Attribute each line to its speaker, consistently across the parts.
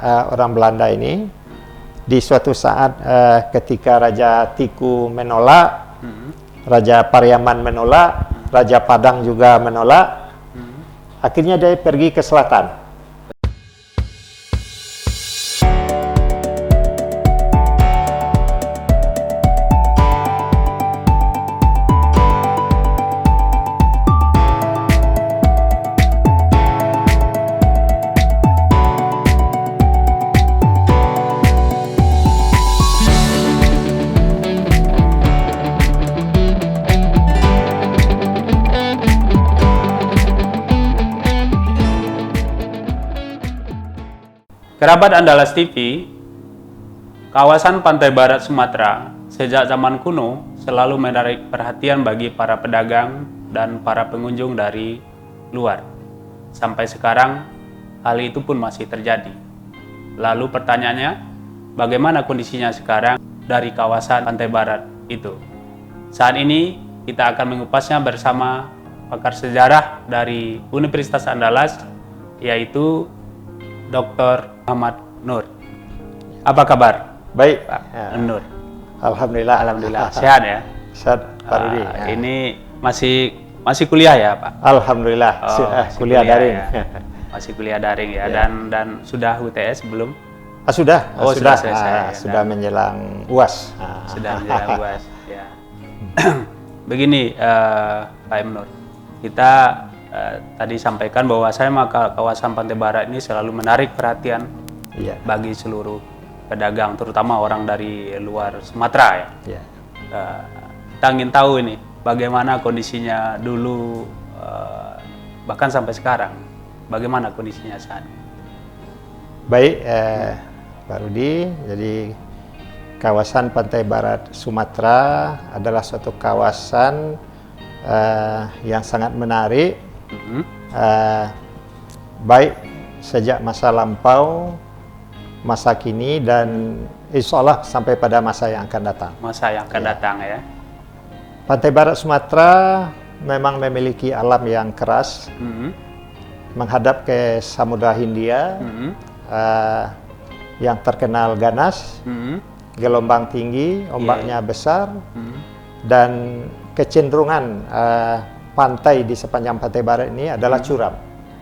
Speaker 1: Orang Belanda ini di suatu saat ketika Raja Tiku menolak, Raja Pariaman menolak, Raja Padang juga menolak, akhirnya dia pergi ke selatan.
Speaker 2: Kerabat Andalas TV, kawasan pantai barat Sumatera sejak zaman kuno selalu menarik perhatian bagi para pedagang dan para pengunjung dari luar. Sampai sekarang, hal itu pun masih terjadi. Lalu pertanyaannya, bagaimana kondisinya sekarang dari kawasan pantai barat itu? Saat ini kita akan mengupasnya bersama pakar sejarah dari Universitas Andalas, yaitu Dr. Muhammad Nur. Apa kabar?
Speaker 1: Baik,
Speaker 2: Pak Nur.
Speaker 1: Alhamdulillah.
Speaker 2: Alhamdulillah. Sehat ya?
Speaker 1: Sehat, Pak Rudi.
Speaker 2: Ini masih kuliah ya, Pak?
Speaker 1: Alhamdulillah, kuliah daring.
Speaker 2: Ya. Masih kuliah daring ya. Dan sudah UTS belum?
Speaker 1: Sudah,
Speaker 2: sudah selesai.
Speaker 1: Sudah menjelang UAS.
Speaker 2: Sudah menjelang UAS. Ya. Begini, Pak Nur, kita tadi sampaikan bahwa kawasan pantai barat ini selalu menarik perhatian bagi seluruh pedagang, terutama orang dari luar Sumatera ya. Kita ingin tahu ini bagaimana kondisinya dulu, bahkan sampai sekarang, bagaimana kondisinya saat ini?
Speaker 1: Baik, Pak Rudi, jadi kawasan pantai barat Sumatera adalah suatu kawasan yang sangat menarik. Baik sejak masa lampau, masa kini, dan insya Allah sampai pada masa yang akan datang.
Speaker 2: Masa yang akan datang ya.
Speaker 1: Pantai barat Sumatera memang memiliki alam yang keras, menghadap ke Samudra Hindia, yang terkenal ganas, gelombang tinggi, ombaknya besar, dan kecenderungan pantai di sepanjang pantai barat ini adalah curam.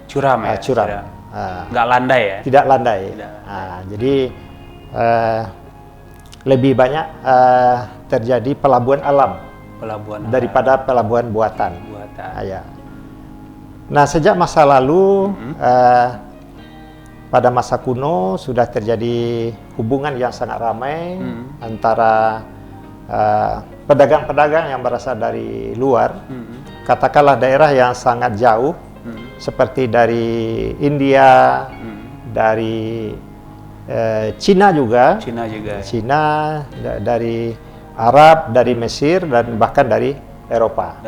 Speaker 2: Curam ya?
Speaker 1: Curam.
Speaker 2: Nggak landai ya?
Speaker 1: Tidak landai. Jadi lebih banyak terjadi pelabuhan alam daripada pelabuhan buatan. Ya. Nah, sejak masa lalu, pada masa kuno sudah terjadi hubungan yang sangat ramai antara pedagang-pedagang yang berasal dari luar, katakanlah daerah yang sangat jauh, seperti dari India, dari Cina juga, dari Arab, dari Mesir, dan bahkan dari Eropa.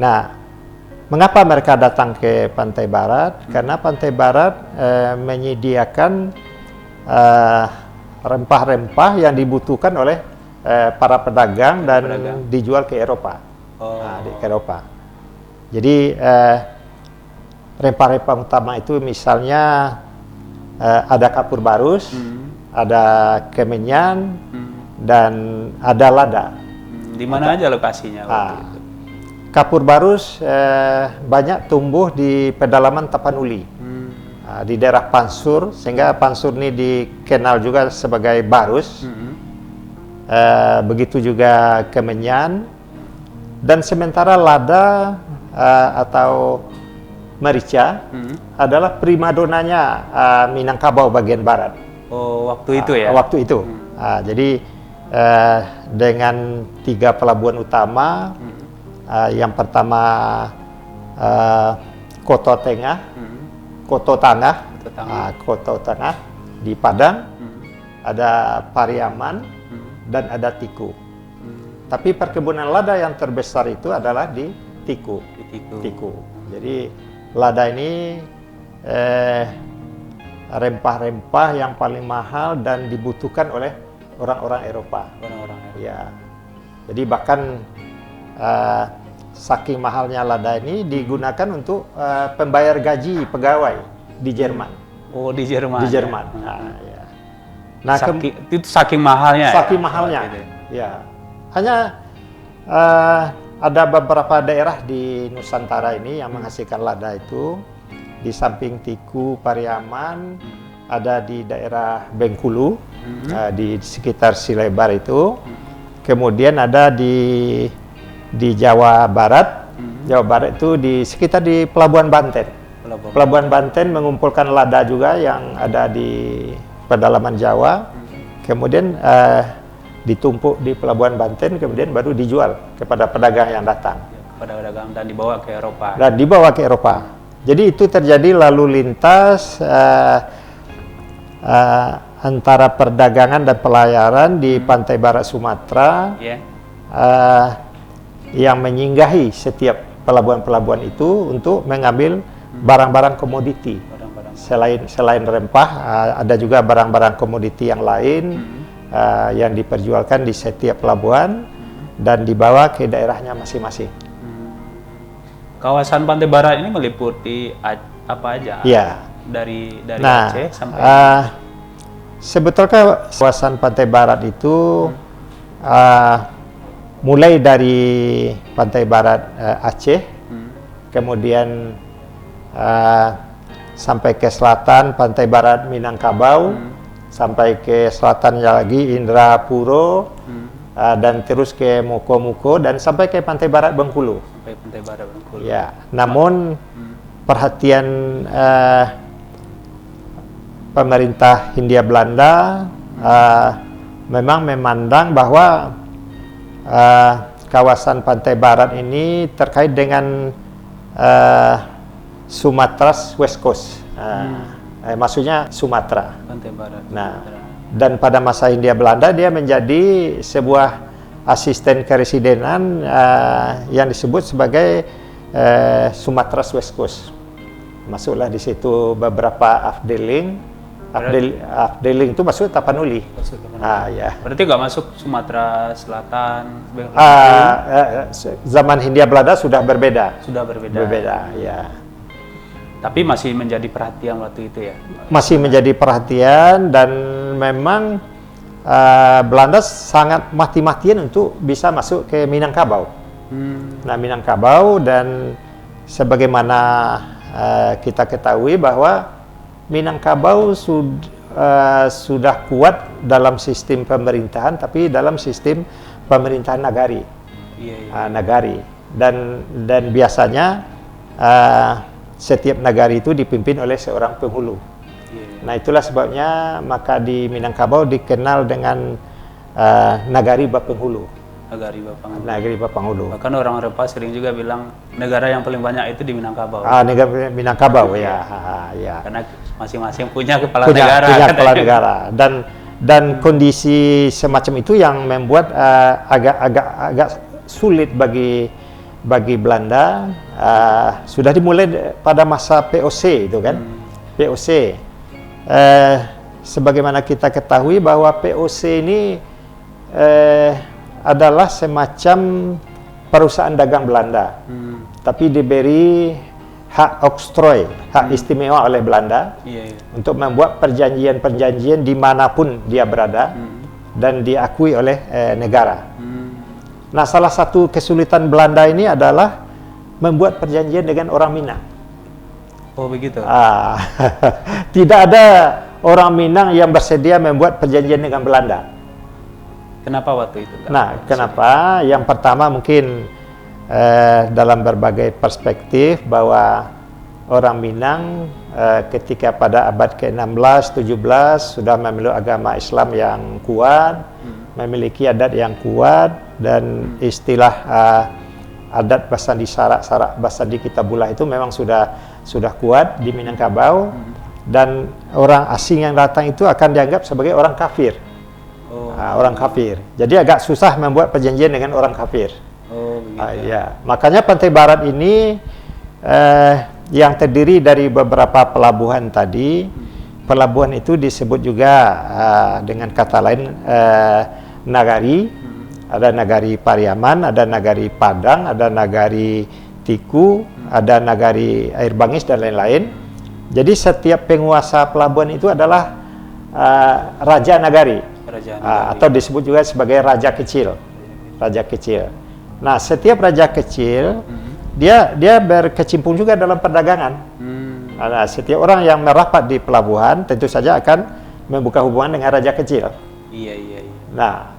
Speaker 1: Nah, mengapa mereka datang ke pantai barat? Karena pantai barat menyediakan rempah-rempah yang dibutuhkan oleh para pedagang dan dijual ke Eropa. Ke Eropa. Jadi rempah-rempah utama itu misalnya ada kapur barus, ada kemenyan, dan ada lada.
Speaker 2: Di mana aja lokasinya waktu itu?
Speaker 1: Kapur barus banyak tumbuh di pedalaman Tapanuli, di daerah Pansur, sehingga Pansur ini dikenal juga sebagai barus. Begitu juga kemenyan, dan sementara lada atau merica adalah primadonanya Minangkabau bagian barat.
Speaker 2: Waktu itu ya?
Speaker 1: Waktu itu. Jadi dengan 3 pelabuhan utama, yang pertama Koto Tengah, Koto Tengah di Padang, ada Pariaman, dan ada Tiku. Tapi perkebunan lada yang terbesar itu adalah di Tiku. Jadi lada ini rempah-rempah yang paling mahal dan dibutuhkan oleh orang-orang Eropa. Ya. Jadi bahkan saking mahalnya lada ini digunakan untuk pembayar gaji pegawai di Jerman.
Speaker 2: Oh, di Jerman.
Speaker 1: Di Jerman.
Speaker 2: Ya.
Speaker 1: Nah, ya. Nah,
Speaker 2: Itu saking mahalnya.
Speaker 1: saking mahalnya. Ya. Hanya ada beberapa daerah di Nusantara ini yang menghasilkan lada itu. Di samping Tiku, Pariaman, ada di daerah Bengkulu, di sekitar Silebar itu. Kemudian ada di Jawa Barat. Jawa Barat itu di sekitar di Pelabuhan Banten. Pelabuhan Banten mengumpulkan lada juga yang ada di pedalaman Jawa. Kemudian ditumpuk di Pelabuhan Banten, kemudian baru dijual kepada pedagang yang datang.
Speaker 2: Kepada pedagang dan dibawa ke Eropa.
Speaker 1: Dan dibawa ke Eropa. Jadi itu terjadi lalu lintas antara perdagangan dan pelayaran di pantai barat Sumatera yang menyinggahi setiap pelabuhan-pelabuhan itu untuk mengambil barang-barang komoditi. Selain rempah, ada juga barang-barang komoditi yang lain yang diperjualkan di setiap pelabuhan dan dibawa ke daerahnya masing-masing.
Speaker 2: Kawasan pantai barat ini meliputi apa aja?
Speaker 1: Ya.
Speaker 2: Dari
Speaker 1: Nah,
Speaker 2: Aceh sampai
Speaker 1: sebetulnya kawasan pantai barat itu mulai dari pantai barat Aceh, kemudian sampai ke selatan pantai barat Minangkabau, sampai ke selatannya lagi Indrapuro, dan terus ke Moko-Moko dan sampai ke pantai barat Bengkulu.
Speaker 2: Sampai pantai barat Bengkulu.
Speaker 1: Ya, namun perhatian pemerintah Hindia Belanda memang memandang bahwa kawasan pantai barat ini terkait dengan Sumatera West Coast, maksudnya Sumatera.
Speaker 2: Pantai barat.
Speaker 1: Nah, dan pada masa Hindia Belanda dia menjadi sebuah asisten keresidenan yang disebut sebagai Sumatera West Coast. Masuklah di situ beberapa afdeling. Afdeling itu masuk Tapanuli. Ya.
Speaker 2: Berarti nggak masuk Sumatera Selatan?
Speaker 1: Zaman Hindia Belanda sudah berbeda.
Speaker 2: Sudah berbeda.
Speaker 1: Berbeda, ya.
Speaker 2: Tapi masih menjadi perhatian waktu itu ya? Masih
Speaker 1: menjadi perhatian dan memang Belanda sangat mati-matian untuk bisa masuk ke Minangkabau. Nah, Minangkabau, dan sebagaimana kita ketahui bahwa Minangkabau sudah kuat dalam sistem pemerintahan, tapi dalam sistem pemerintahan nagari. Nagari. Dan biasanya setiap nagari itu dipimpin oleh seorang penghulu. Nah, itulah sebabnya maka di Minangkabau dikenal dengan Nagari Bapenghulu. Nagari Bapenghulu.
Speaker 2: Bahkan orang Eropa sering juga bilang negara yang paling banyak itu di Minangkabau.
Speaker 1: Negara Minangkabau, ya.
Speaker 2: Karena masing-masing punya kepala negara.
Speaker 1: Punya kepala negara. Dan kondisi semacam itu yang membuat agak sulit bagi Belanda. Sudah dimulai pada masa POC itu kan. POC. Sebagaimana kita ketahui bahwa POC ini adalah semacam perusahaan dagang Belanda, tapi diberi hak oktroy, hak istimewa oleh Belanda untuk membuat perjanjian-perjanjian dimanapun dia berada dan diakui oleh negara. Nah, salah satu kesulitan Belanda ini adalah membuat perjanjian dengan orang Minang.
Speaker 2: Oh, begitu?
Speaker 1: Tidak ada orang Minang yang bersedia membuat perjanjian dengan Belanda.
Speaker 2: Kenapa waktu itu?
Speaker 1: Kenapa? Yang pertama mungkin dalam berbagai perspektif bahwa orang Minang ketika pada abad ke-16, 17 sudah memeluk agama Islam yang kuat, memiliki adat yang kuat, dan istilah adat Basandi Sarak Basandi Kitabullah itu memang sudah kuat di Minangkabau, dan orang asing yang datang itu akan dianggap sebagai orang kafir. Orang kafir. Jadi agak susah membuat perjanjian dengan orang kafir. Ya. Makanya pantai barat ini yang terdiri dari beberapa pelabuhan tadi. Pelabuhan itu disebut juga dengan kata lain nagari. Ada nagari Pariaman, ada nagari Padang, ada nagari Tiku, ada nagari Air Bangis, dan lain-lain. Jadi setiap penguasa pelabuhan itu adalah raja nagari,
Speaker 2: Kerajaan negeri.
Speaker 1: atau disebut juga sebagai raja kecil. Raja kecil. Nah, setiap raja kecil dia berkecimpung juga dalam perdagangan. Nah, setiap orang yang merapat di pelabuhan tentu saja akan membuka hubungan dengan raja kecil.
Speaker 2: Iya, iya, iya.
Speaker 1: Nah,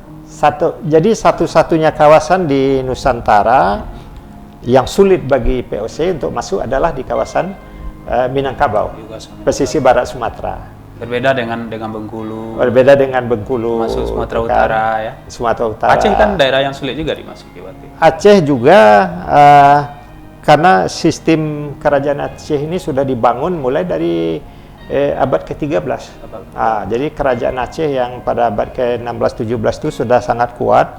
Speaker 1: jadi satu-satunya kawasan di Nusantara yang sulit bagi POC untuk masuk adalah di kawasan Minangkabau,
Speaker 2: Juga sama.
Speaker 1: pesisir barat Sumatera.
Speaker 2: Berbeda dengan Bengkulu,
Speaker 1: Berbeda dengan Bengkulu,
Speaker 2: masuk Sumatera
Speaker 1: kan,
Speaker 2: Utara ya.
Speaker 1: Sumatera Utara.
Speaker 2: Aceh kan daerah yang sulit juga dimasuki waktu itu.
Speaker 1: Aceh juga karena sistem kerajaan Aceh ini sudah dibangun mulai dari abad ke-13. Jadi kerajaan Aceh yang pada abad ke-16-17 itu sudah sangat kuat,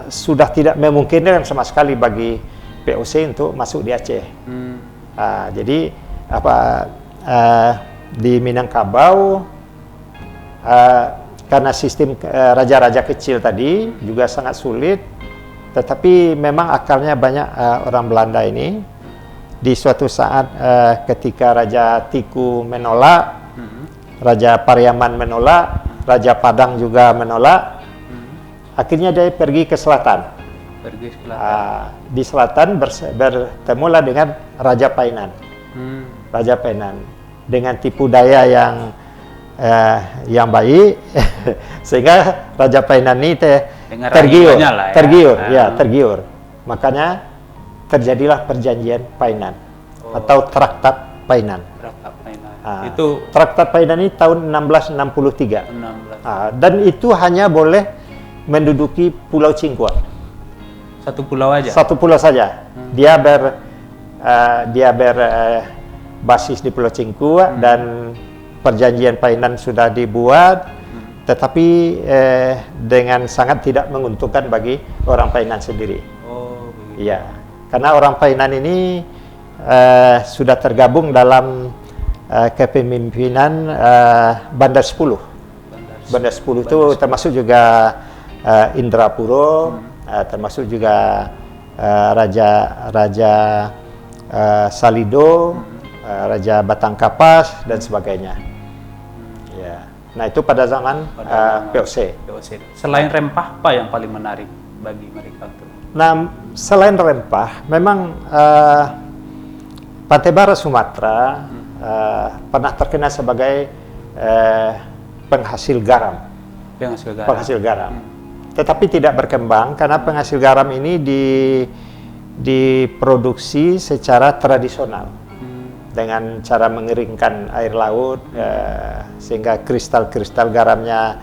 Speaker 1: sudah tidak memungkinkan sama sekali bagi POC untuk masuk di Aceh. Jadi di Minangkabau karena sistem raja-raja kecil tadi juga sangat sulit, tetapi memang akarnya banyak orang Belanda ini. Di suatu saat ketika Raja Tiku menolak, Raja Pariaman menolak, Raja Padang juga menolak, akhirnya dia pergi ke selatan.
Speaker 2: Pergi ke selatan.
Speaker 1: Di selatan bertemulah dengan Raja Painan. Raja Painan dengan tipu daya yang baik sehingga Raja Painan ini tergiur. Makanya terjadilah perjanjian Painan atau Traktat Painan.
Speaker 2: Traktat Painan.
Speaker 1: Itu Traktat Painan ini tahun 1663.
Speaker 2: 16.
Speaker 1: Dan itu hanya boleh menduduki Pulau Cingkua.
Speaker 2: Satu pulau aja.
Speaker 1: Satu pulau saja. Dia berbasis di Pulau Cingkua dan perjanjian Painan sudah dibuat, tetapi dengan sangat tidak menguntungkan bagi orang Painan sendiri.
Speaker 2: Oh, begitu.
Speaker 1: Iya, karena orang Painan ini sudah tergabung dalam kepemimpinan Bandar 10. Bandar 10 itu termasuk juga Indrapuro, termasuk juga Raja Salido, Raja Batang Kapas dan sebagainya. Ya. Nah, itu pada zaman POC.
Speaker 2: Selain rempah, apa yang paling menarik bagi mereka tuh?
Speaker 1: Nah, selain rempah, memang Pantai Barat Sumatera pernah terkenal sebagai penghasil garam. Penghasil garam. Tetapi tidak berkembang karena penghasil garam ini diproduksi secara tradisional dengan cara mengeringkan air laut sehingga kristal-kristal garamnya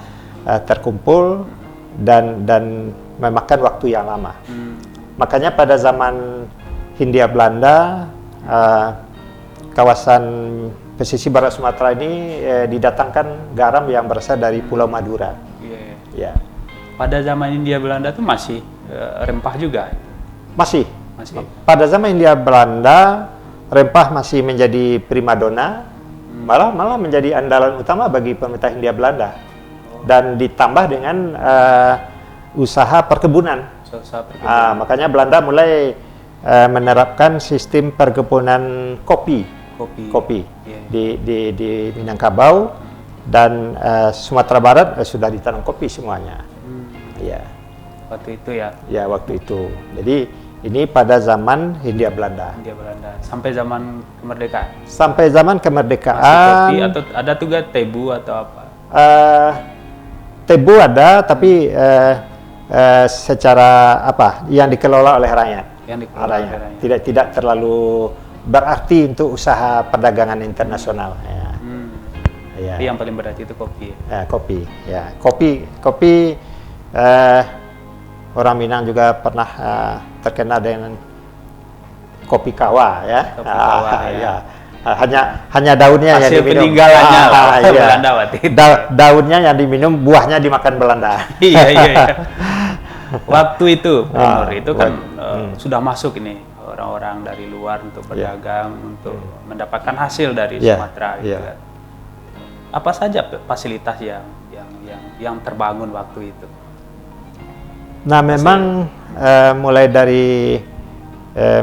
Speaker 1: terkumpul dan memakan waktu yang lama. Makanya pada zaman Hindia Belanda kawasan pesisir barat Sumatera ini didatangkan garam yang berasal dari Pulau Madura. Ya.
Speaker 2: Pada zaman Hindia Belanda itu masih rempah juga?
Speaker 1: Masih. Pada zaman Hindia Belanda, rempah masih menjadi primadona, malah menjadi andalan utama bagi pemerintah Hindia Belanda. Dan ditambah dengan usaha perkebunan. Makanya Belanda mulai menerapkan sistem perkebunan kopi di Minangkabau dan Sumatera Barat sudah ditanam kopi semuanya. Ya.
Speaker 2: Waktu itu ya?
Speaker 1: Ya, waktu itu. Jadi ini pada zaman Hindia Belanda.
Speaker 2: Sampai zaman kemerdekaan?
Speaker 1: Sampai zaman kemerdekaan.
Speaker 2: Masih kopi atau ada juga tebu atau apa?
Speaker 1: Tebu ada, tapi secara apa? Yang dikelola oleh rakyat. Tidak terlalu berarti untuk usaha perdagangan internasional. Ya. Ya.
Speaker 2: Yang paling berarti itu kopi.
Speaker 1: Kopi. Ya, kopi. Orang Minang juga pernah terkenal dengan kopi kawa, ya.
Speaker 2: Kopi kawa, ya.
Speaker 1: Hanya daunnya
Speaker 2: hasil
Speaker 1: yang diminum.
Speaker 2: Peninggalannya
Speaker 1: Iya.
Speaker 2: Belanda waktu itu.
Speaker 1: Daunnya yang diminum, buahnya dimakan Belanda.
Speaker 2: Iya. Waktu itu, itu kan sudah masuk ini orang-orang dari luar untuk berdagang, untuk mendapatkan hasil dari Sumatera. Gitu kan. Apa saja fasilitas yang terbangun waktu itu?
Speaker 1: Nah, memang mulai dari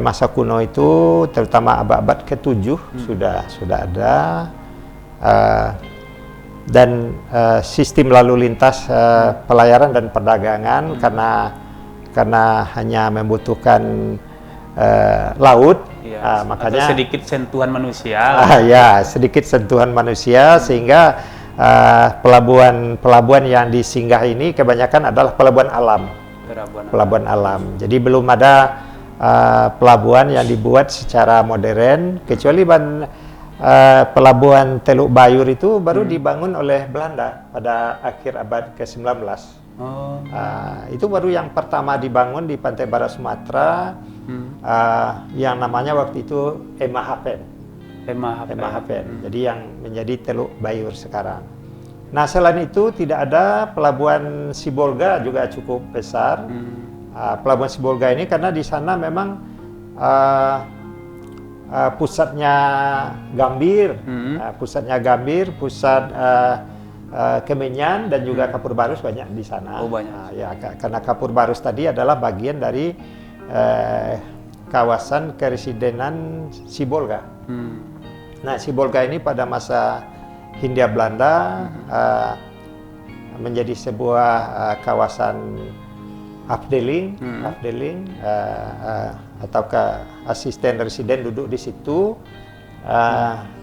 Speaker 1: masa kuno itu, terutama abad-abad ke-7 sudah ada, dan sistem lalu lintas pelayaran dan perdagangan karena hanya membutuhkan laut, makanya
Speaker 2: atau sedikit sentuhan manusia.
Speaker 1: Ya, sedikit sentuhan manusia, sehingga pelabuhan yang disinggah ini kebanyakan adalah pelabuhan alam. Pelabuhan alam. Jadi belum ada pelabuhan yang dibuat secara modern, kecuali pelabuhan Teluk Bayur itu baru dibangun oleh Belanda pada akhir abad ke-19. Itu baru yang pertama dibangun di pantai barat Sumatera, yang namanya waktu itu Emahapen. Jadi yang menjadi Teluk Bayur sekarang. Nah, selain itu tidak ada pelabuhan Sibolga juga cukup besar. Pelabuhan Sibolga ini karena di sana memang pusatnya Gambir, pusat Kemenyan dan juga Kapur Barus banyak di sana. Ya, karena Kapur Barus tadi adalah bagian dari kawasan keresidenan Sibolga. Nah, Sibolga ini pada masa Hindia Belanda menjadi sebuah kawasan afdeling, atau asisten residen duduk di situ,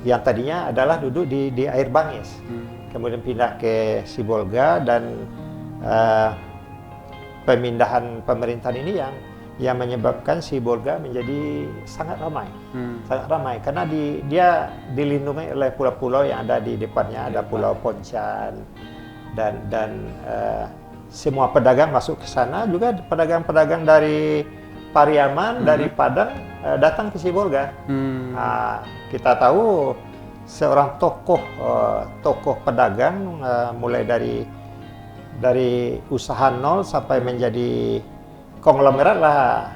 Speaker 1: yang tadinya adalah duduk di Air Bangis, kemudian pindah ke Sibolga, dan pemindahan pemerintahan ini yang menyebabkan Sibolga menjadi sangat ramai, karena dia dilindungi oleh pulau-pulau yang ada di depannya, ada Pulau Poncan, dan semua pedagang masuk ke sana, juga pedagang-pedagang dari Pariaman, dari Padang datang ke Sibolga. Kita tahu seorang tokoh pedagang, mulai dari usaha nol sampai menjadi konglomerat lah,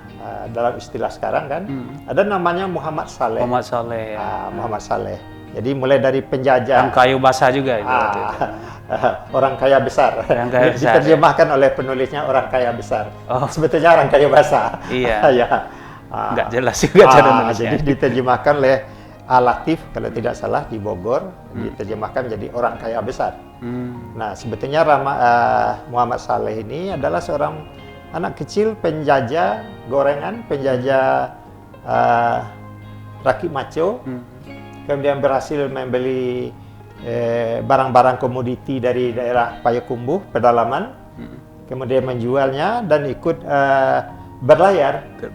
Speaker 1: dalam istilah sekarang kan, ada namanya Muhammad Saleh. Muhammad Saleh. Jadi mulai dari penjajah.
Speaker 2: Yang kayu basah juga itu.
Speaker 1: Orang kaya besar. Diterjemahkan oleh penulisnya orang kaya besar. Sebetulnya orang kaya basah.
Speaker 2: Iya. Nggak jelas juga cara nulisnya.
Speaker 1: Jadi diterjemahkan oleh Al-Latif, kalau tidak salah, di Bogor, diterjemahkan menjadi orang kaya besar. Nah, sebetulnya Muhammad Saleh ini adalah seorang anak kecil penjajah gorengan, penjajah rakit maco, kemudian berhasil membeli barang-barang komoditi dari daerah Payakumbuh, pedalaman, kemudian menjualnya dan ikut berlayar ke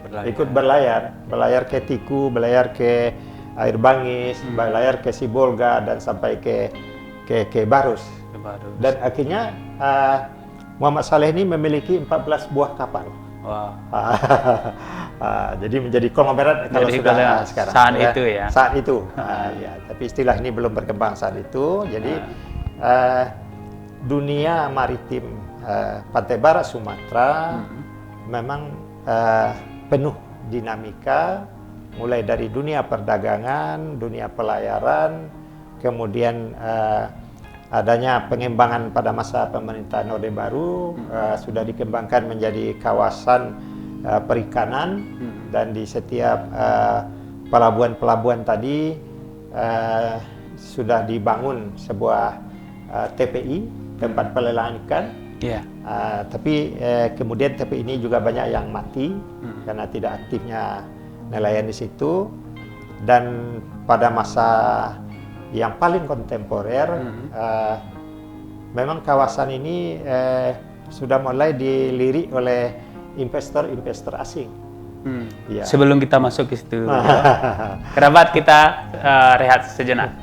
Speaker 1: Tiku, berlayar ke Air Bangis, berlayar ke Sibolga, dan sampai ke Barus. Dan akhirnya Muhammad Saleh ini memiliki 14 buah kapal. Jadi menjadi konglomerat kalau sudah sekarang. Saat itu. Ya, tapi istilah ini belum berkembang saat itu. Jadi dunia maritim pantai barat Sumatera memang penuh dinamika, mulai dari dunia perdagangan, dunia pelayaran, kemudian adanya pengembangan pada masa pemerintahan Orde Baru, sudah dikembangkan menjadi kawasan perikanan, dan di setiap pelabuhan-pelabuhan tadi sudah dibangun sebuah TPI, tempat pelelangan ikan. Tapi kemudian TPI ini juga banyak yang mati karena tidak aktifnya nelayan di situ. Dan pada masa yang paling kontemporer, memang kawasan ini sudah mulai dilirik oleh investor-investor asing.
Speaker 2: Sebelum kita masuk ke situ, kerabat kita rehat sejenak.